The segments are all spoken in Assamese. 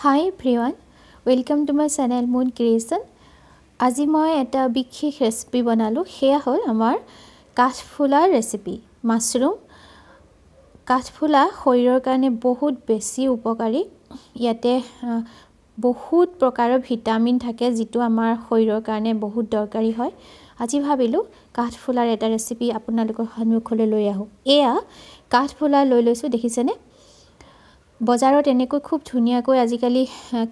Hi everyone, welcome to my channel Moon Creation. আজি মই এটা বিশেষ ৰেচিপি বনালো হেয়া হল আমাৰ কাঠফুলাৰ ৰেচিপি মাশৰুম কাঠফুলা শৰীৰৰ কাৰণে বহুত বেছি উপকাৰী ইয়াতে বহুত প্ৰকাৰৰ ভিটামিন থাকে যেটো আমাৰ শৰীৰৰ কাৰণে বহুত দৰকাৰী হয় আজি ভাবিলো কাঠফুলাৰ এটা ৰেচিপি আপোনালোকৰ সন্মুখলৈ লৈ আহো এয়া কাঠফুলা লৈ লৈছো দেখিছেনে বজাৰত এনেকৈ খুব ধুনিয়াকৈ আজিকালি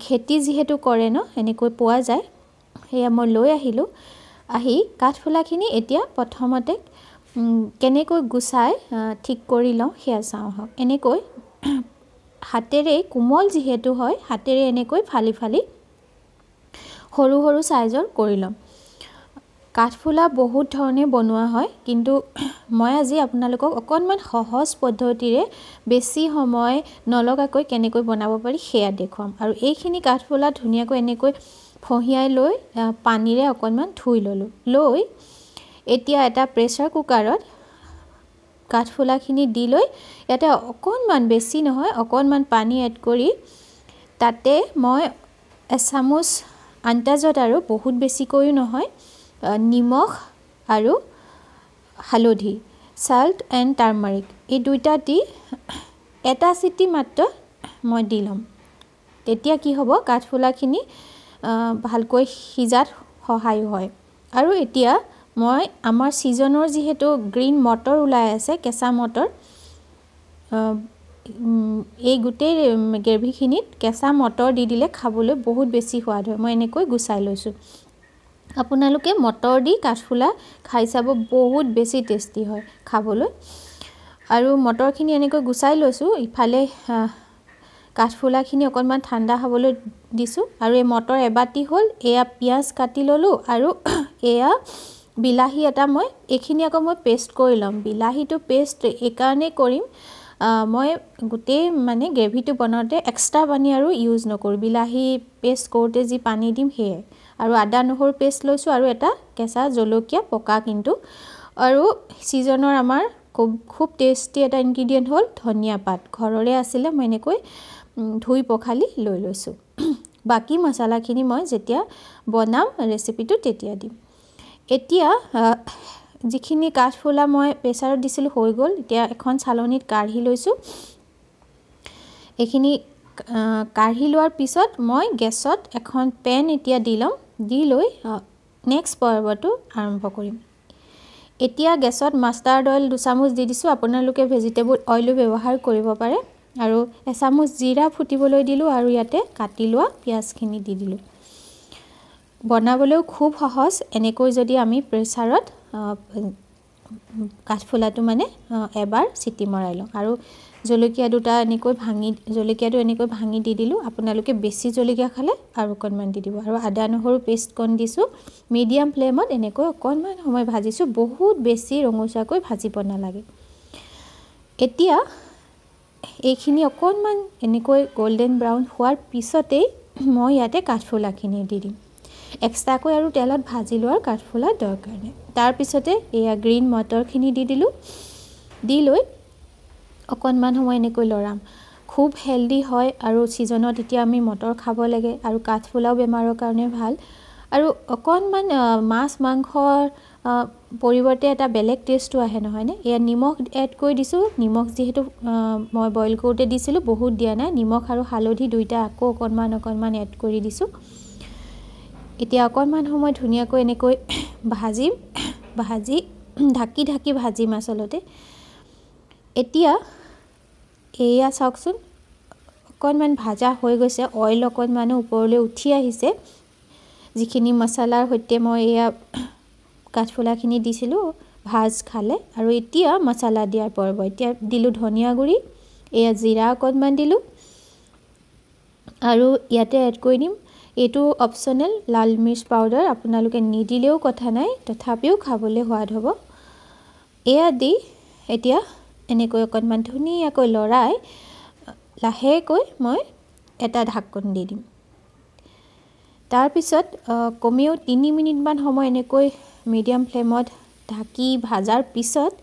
খেতি যেহেতু কৰে ন এনেকৈ পোৱা যায় হেয়া মই লৈ আহিলো আহি কাঠফুলাখিনি এতিয়া প্ৰথমতে কেনেকৈ গুছাই ঠিক কৰি লওঁ হেয়া চাওঁ হক এনেকৈ হাতেৰে কোমল যেহেতু হয় হাতেৰে এনেকৈ ফালি ফালি সৰু সৰু সাইজৰ কৰি লম কাঠফুলা বহুত ধৰণে বনোৱা হয় কিন্তু মই আজি আপোনালোকক অকনমান সহজ পদ্ধতিৰে বেছি সময় নলগাকৈ কেনেকৈ বনাব পাৰি হেয়া দেখুৱাম আৰু এইখিনি কাঠফুলা ধুনিয়াকৈ এনেকৈ ফহিয়াই লৈ পানীৰে অকনমান ধুই ললো লৈ এতিয়া এটা প্ৰেসাৰ কুকাৰত কাঠফুলাখিনি দি লৈ ইয়াতে অকনমান বেছি নহয় অকনমান পানী এড কৰি তাতে মই এচামুচ আন্তাজত আৰু বহুত বেছি কয়ো নহয় নিমখ আৰু হালধি salt and turmeric এই দুইটা দি এটা সিটি মাত্ৰ মই দিলম তেতিয়া কি হ'ব কাঠফুলাখিনি ভালকৈ সিজাত সহায় হয় আৰু এতিয়া মই আমাৰ সিজনৰ যেহেতু গ্ৰীন মটৰ উলাই আছে কেঁচা মটৰ এই গুটেই গ্ৰেভিখিনিত কেঁচা মটৰ দি দিলে খাবলৈ বহুত বেছি সোৱাদ হয় মই এনেকৈ গুছাই লৈছো আপোনালোকে মটৰ দি কাঠফুলা খাই চাব বহুত বেছি টেস্টি হয় খাবলৈ আৰু মটৰখিনি এনেকৈ গুছাই লৈছো ইফালে কাঠফুলাখিনি অকনমান ঠাণ্ডা হ'বলৈ দিছো আৰু এই মটৰ এবাটি হল এয়া পিয়াজ কাটি ললো আৰু এয়া বিলাহী এটা মই এখিনি আকৌ মই পেষ্ট কৰি লম বিলাহীটো পেষ্ট একাৰণে কৰিম মই গুটে মানে গ্ৰেভিটো বনাওতে এক্সট্ৰা পানী আৰু ইউজ নকৰো বিলাহী পেষ্ট কৰোতে যি পানী দিম হে আৰু আদা নহৰু পেষ্ট লৈছো আৰু এটা কেঁচা জলকীয়া পকা কিন্তু আৰু সিজনৰ আমাৰ খুব টেস্টি এটা ইনগ্ৰেডিয়েন্ট হল ধনিয়া পাত ঘৰৰে আছিল মই এনেকৈ ধুই পখালি লৈ লৈছো বাকি মছলাখিনি মই যেতিয়া বনাম ৰেচিপিটো তেতিয়া দিম এতিয়া যিখিনি কাঠফুলা মই প্ৰেসাৰত দিছিল হৈ গল এতিয়া এখন চালনীত কাঢ়ি লৈছো এখিনি কাঢ়ি লোৱাৰ পিছত মই গেছত এখন পেন এতিয়া দিলম দি লৈ নেক্সট পৰ্বটো আৰম্ভ কৰিম এতিয়া গেছত মাষ্টাৰ্ড অইল 2 চামুচ দি দিছো আপোনালোকে ভেজিটেবল অইল ব্যৱহাৰ কৰিব পাৰে আৰু এচামুচ জিৰা ফুটিবলৈ দিলো আৰু ইয়াতে কাটি লোৱা পিয়াজখিনি দি দিলো বনাবলৈও খুব সহজ এনেকৈ যদি আমি প্ৰেসাৰত কাঠফুলাটো মানে এবাৰ সিটি মৰাই লওঁ আৰু জলকীয়া দুটা এনেকৈ ভাঙি দি দিলো আপোনালোকে বেছি জলকীয়া খালে আৰু অকনমান দি দিব আৰু আদা নহৰু পেষ্ট কোন দিছো মিডিয়াম ফ্লেমত এনেকৈ অকনমান সময় ভাজিছো বহুত বেছি ৰঙচুৱাকৈ ভাজিব নালাগে এতিয়া এইখিনি অকনমান এনেকৈ গোল্ডেন ব্ৰাউন হোৱাৰ পিছতে মই ইয়াতে কাঠফুলাখিনি দি দিম এক্সট্ৰাকৈ আৰু তেলত ভাজি লোৱাৰ কাঠফুলা দৰকাৰ নাই তাৰ পিছতে এয়া গ্ৰীন মটৰখিনি দি দিলো দি লৈ অকনমান সময় এনেকৈ লৰাম খুব হেলদি হয় আৰু সিজনত এতিয়া আমি মটৰ খাব লাগে আৰু কাঠফুলাও বেমাৰৰ কাৰণে ভাল আৰু অকনমান মাছ মাংসৰ পৰিৱৰ্তে এটা বেলেগ টেষ্টটো আহে নহয় নে এয়া নিমখ এড কৰি দিছো নিমখ যেহেতু মই বইল কৰোতে দিছিলো বহুত দিয়া নাই নিমখ আৰু হালধি দুইটা আকৌ অকনমান এড কৰি দিছো এতিয়া অকনমান সময় ধুনিয়াকৈ এনেকৈ ভাজি ঢাকি ভাজি মাছলতে এতিয়া এয়া চাওকচোন অকনমান ভাজা হৈ গৈছে অইল অকনমান ওপৰলৈ উঠি আহিছে যিখিনি মছলাৰ হৈতে মই এয়া কাঠফুলাখিনি দিছিলো ভাজ খালে আৰু এতিয়া মছলা দিয়াৰ পৰ্ব এতিয়া দিলো ধনিয়া গুৰি এয়া জিৰা অকনমান দিলো আৰু ইয়াতে এড কৰি দিম এটো অপচনেল লাল মিৰ্চ পাউডাৰ আপোনালোকে নিদিলেও কথা নাই তথাপিও খাবলৈ সোৱাদ হ'ব এয়া দি এতিয়া এনেকৈ অকনমান ধুনিয়াকৈ লৰাই লাহেকৈ মই এটা ঢাকন দি দিম তাৰ পিছত কমেও 3 মিনিট মান সময় এনেকৈ মিডিয়াম ফ্লেমত ঢাকি ভাজাৰ পিছত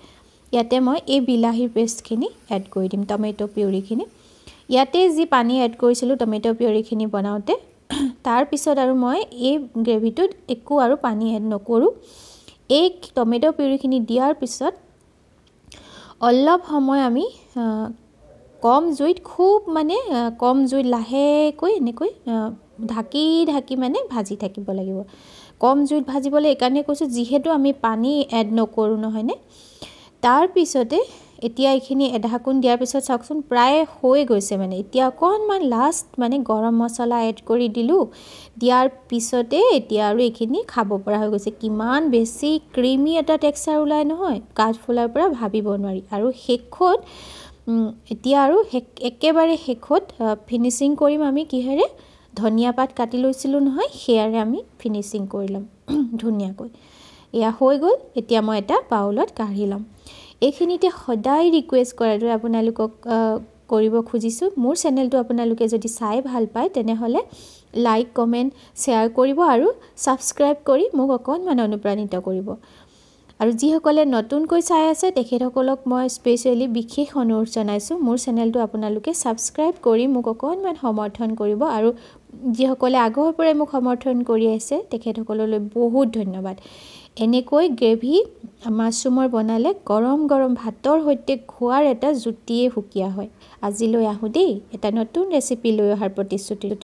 ইয়াতে মই এই বিলাহী পেষ্টখিনি এড কৰি দিম টমেটো পিউৰিখিনি ইয়াতে যি পানী এড কৰিছিলোঁ টমেটো পিউৰিখিনি বনাওঁতে তাৰ পিছত আৰু মই এই গ্ৰেভিটোত একো আৰু পানী এড নকৰোঁ এই টমেটো পিউৰিখিনি দিয়াৰ পিছত অলপ সময় আমি কম জুইত খুব মানে কম জুইত লাহেকৈ এনেকৈ ঢাকি ঢাকি মানে ভাজি থাকিব লাগিব কম জুইত ভাজিবলৈ এইকাৰণে কৈছোঁ যিহেতু আমি পানী এড নকৰোঁ নহয়নে তাৰ পিছতে এতিয়া এইখিনি ঢাকোন দিয়াৰ পিছত চাওকচোন প্ৰায় হৈ গৈছে মানে এতিয়া অকণমান লাষ্ট মানে গৰম মছলা এড কৰি দিলোঁ দিয়াৰ পিছতে এতিয়া আৰু এইখিনি খাব পৰা হৈ গৈছে কিমান বেছি ক্ৰিমি এটা টেক্সচাৰ ওলাই নহয় কাঠফুলাৰ পৰা ভাবিব নোৱাৰি আৰু শেষত এতিয়া আৰু একেবাৰে শেষত ফিনিচিং কৰিম আমি কিহেৰে ধনিয়া পাত কাটি লৈছিলোঁ নহয় সেয়াৰে আমি ফিনিচিং কৰি ল'ম ধুনীয়াকৈ এয়া হৈ গ'ল এতিয়া মই এটা বাউলত কাঢ়ি ল'ম এইখিনিতে সদায় ৰিকুৱেষ্ট কৰাৰ দৰে আপোনালোকক কৰিব খুজিছোঁ মোৰ চেনেলটো আপোনালোকে যদি চাই ভাল পায় তেনেহ'লে লাইক কমেণ্ট শ্বেয়াৰ কৰিব আৰু ছাবস্ক্ৰাইব কৰি মোক অকণমান অনুপ্ৰাণিত কৰিব আৰু যিসকলে নতুনকৈ চাই আছে তেখেতসকলক মই স্পেচিয়েলি বিশেষ অনুৰোধ জনাইছোঁ মোৰ চেনেলটো আপোনালোকে ছাবস্ক্ৰাইব কৰি মোক অকণমান সমৰ্থন কৰিব আৰু যিসকলে আগৰ পৰাই মোক সমৰ্থন কৰি আছে তেখেতসকললৈ বহুত ধন্যবাদ এনেকৈ গ্ৰেভি মাছৰুমৰ বনালে গৰম গৰম ভাতৰ সৈতে খোৱাৰ এটা জুতিয়ে সুকীয়া হয় আজিলৈ আহোঁ দেই এটা নতুন ৰেচিপি লৈ অহাৰ প্ৰতিশ্ৰুতি